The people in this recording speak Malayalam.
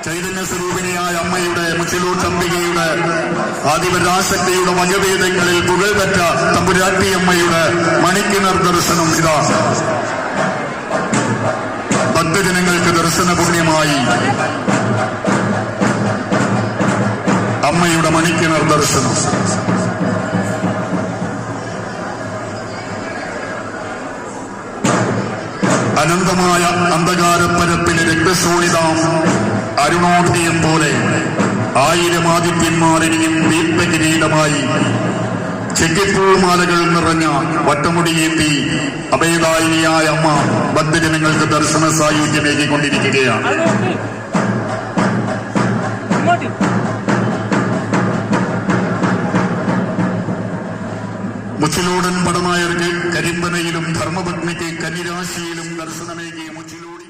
ചൈതന്യ സ്വരൂപിണിയായ അമ്മയുടെ മുച്ചിലൂട്ടംബികയുടെ ആദിപരാശക്തിയുടെ വകവേദങ്ങളിൽ പുകഴ്പെറ്റ തമ്പുരാട്ടി അമ്മയുടെ മണിക്കിണർ ദർശനം ഇതാ ഭക്തജനങ്ങൾക്ക് ദർശന പുണ്യമായി അമ്മയുടെ മണിക്കിണർ ദർശനം. അനന്തമായ അന്ധകാരപ്പരപ്പിലെ രക്തശോണിതാം അരുണോദയം പോലെ 1000 ആദിത്യന്മാരിനെയും ദീപ്തകിരീടമായി ചെക്കിപ്പൂമാലകൾ നിറഞ്ഞ വട്ടമുടിയേന്തി അഭയദായിനിയായ അമ്മ ഭക്തജനങ്ങൾക്ക് ദർശന സായുജ്യമേകിക്കൊണ്ടിരിക്കുകയാണ്. മുച്ചിലോടൻ പടനായർക്ക് കരിമ്പനയിലും ധർമ്മപത്നിക്ക് കന്നിരാശിയിലും ദർശനമേകി